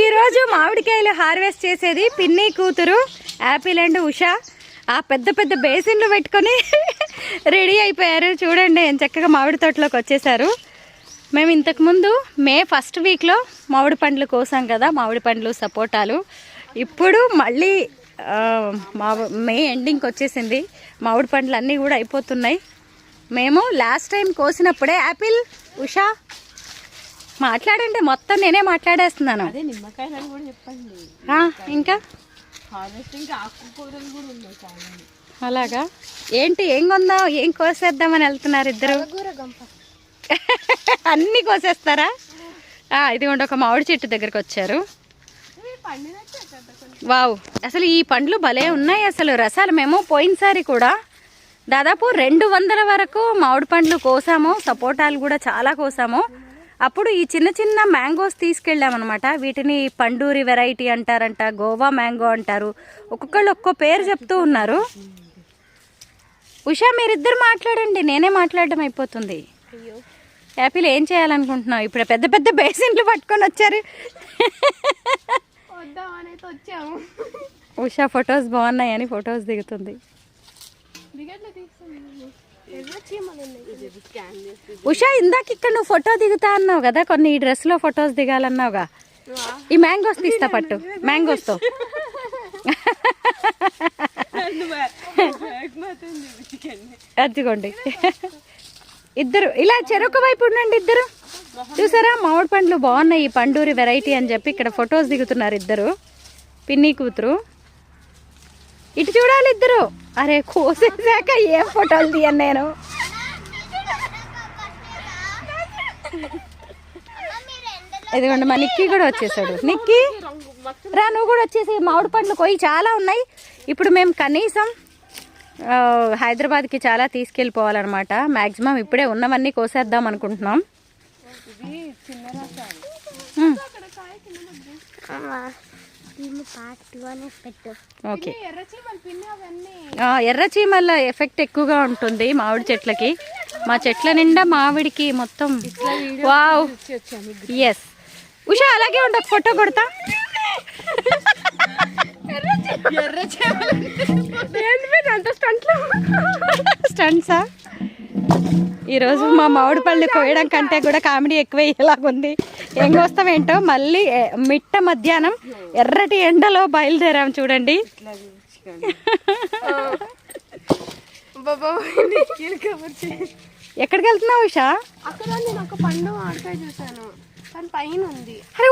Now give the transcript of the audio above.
ఈరోజు మామిడికాయలు హార్వెస్ట్ చేసేది పిన్ని కూతురు యాపిల్ అండ్ ఉషా. ఆ పెద్ద పెద్ద బేసిన్లు పెట్టుకొని రెడీ అయిపోయారు. చూడండి ఎంత చక్కగా మామిడి తోటలోకి వచ్చేసారు. మేము ఇంతకుముందు మే ఫస్ట్ వీక్లో మామిడి పండ్లు కోసాం కదా, మామిడి పండ్లు సపోటాలు. ఇప్పుడు మళ్ళీ మే ఎండింగ్కి వచ్చేసింది. మామిడి పండ్లు అన్నీ కూడా అయిపోతున్నాయి. మేము లాస్ట్ టైం కోసినప్పుడే యాపిల్ ఉషా మాట్లాడండి, మొత్తం నేనే మాట్లాడేస్తున్నాను. ఇంకా అలాగా ఏంటి, ఏం కొందాం, ఏం కోసేద్దామని వెళ్తున్నారు ఇద్దరు? అన్నీ కోసేస్తారా? ఇదిగోండి ఒక మామిడి చెట్టు దగ్గరకు వచ్చారు. వావ్, అసలు ఈ పండ్లు భలే ఉన్నాయి. అసలు రసాలు మేము పోయినసారి కూడా దాదాపు 200 వరకు మామిడి పండ్లు కోసాము. సపోటాలు కూడా చాలా కోసాము. అప్పుడు ఈ చిన్న చిన్న మ్యాంగోస్ తీసుకెళ్ళామన్నమాట. వీటిని పండూరి వెరైటీ అంటారంట, గోవా మ్యాంగో అంటారు. ఒక్కొక్కళ్ళు ఒక్కో పేరు చెప్తూ ఉన్నారు. ఉషా మీరిద్దరు మాట్లాడండి, నేనే మాట్లాడడం అయిపోతుంది. యాపిల్ ఏం చేయాలనుకుంటున్నావు? ఇప్పుడు పెద్ద పెద్ద బేసిన్లు పట్టుకొని వచ్చారు. ఉషా ఫొటోస్ బాగున్నాయని ఫొటోస్ దిగుతుంది. ఉషా ఇందాక ఇక్కడ నువ్వు ఫోటో దిగుతా అన్నావు కదా, కొన్ని ఈ డ్రెస్ లో ఫొటోస్ దిగాలన్నావుగా. ఈ మ్యాంగోస్ తీస్తా పట్టు, మ్యాంగోస్ తో. అదిగోండి ఇద్దరు ఇలా చెరొక వైపు ఉండండి. ఇద్దరు చూసారా మామిడి పండ్లు బాగున్నాయి, ఈ పండూరి వెరైటీ అని చెప్పి ఇక్కడ ఫొటోస్ దిగుతున్నారు ఇద్దరు పిన్ని కూతురు. ఇటు చూడాలి ఇద్దరు. అరే కోసేసాక ఏం ఫోటోలు తీయను నేను. ఇదిగోండి మా నిక్కీ కూడా వచ్చేసాడు. నిక్కీ రా, నువ్వు కూడా వచ్చేసి మామిడి పండ్లు కోయి చాలా ఉన్నాయి. ఇప్పుడు మేము కనీసం హైదరాబాద్కి చాలా తీసుకెళ్ళిపోవాలన్నమాట. మ్యాక్సిమం ఇప్పుడే ఉన్నవన్నీ కోసేద్దాం అనుకుంటున్నాం. ఓకే, ఎర్ర చీమల ఎఫెక్ట్ ఎక్కువగా ఉంటుంది మామిడి చెట్లకి. మా చెట్ల నిండా మామిడికి మొత్తం. వావ్, ఎస్ ఉషా అలాగే ఉండ, ఫోటో కొడతా. స్టంట్సా? ఈరోజు మా మామిడి పళ్ళు కోయడం కంటే కూడా కామెడీ ఎక్కువ ఇలాగుంది. ఏం కోస్తామేంటో మళ్ళీ మిట్ట మధ్యాహ్నం ఎర్రటి ఎండలో బయలుదేరాం చూడండి. ఎక్కడికి వెళ్తున్నావు ఉషా? అక్కడ నేను ఒక పండు ఆడకాయ చూసాను, కానీ పైన ఉంది. అరే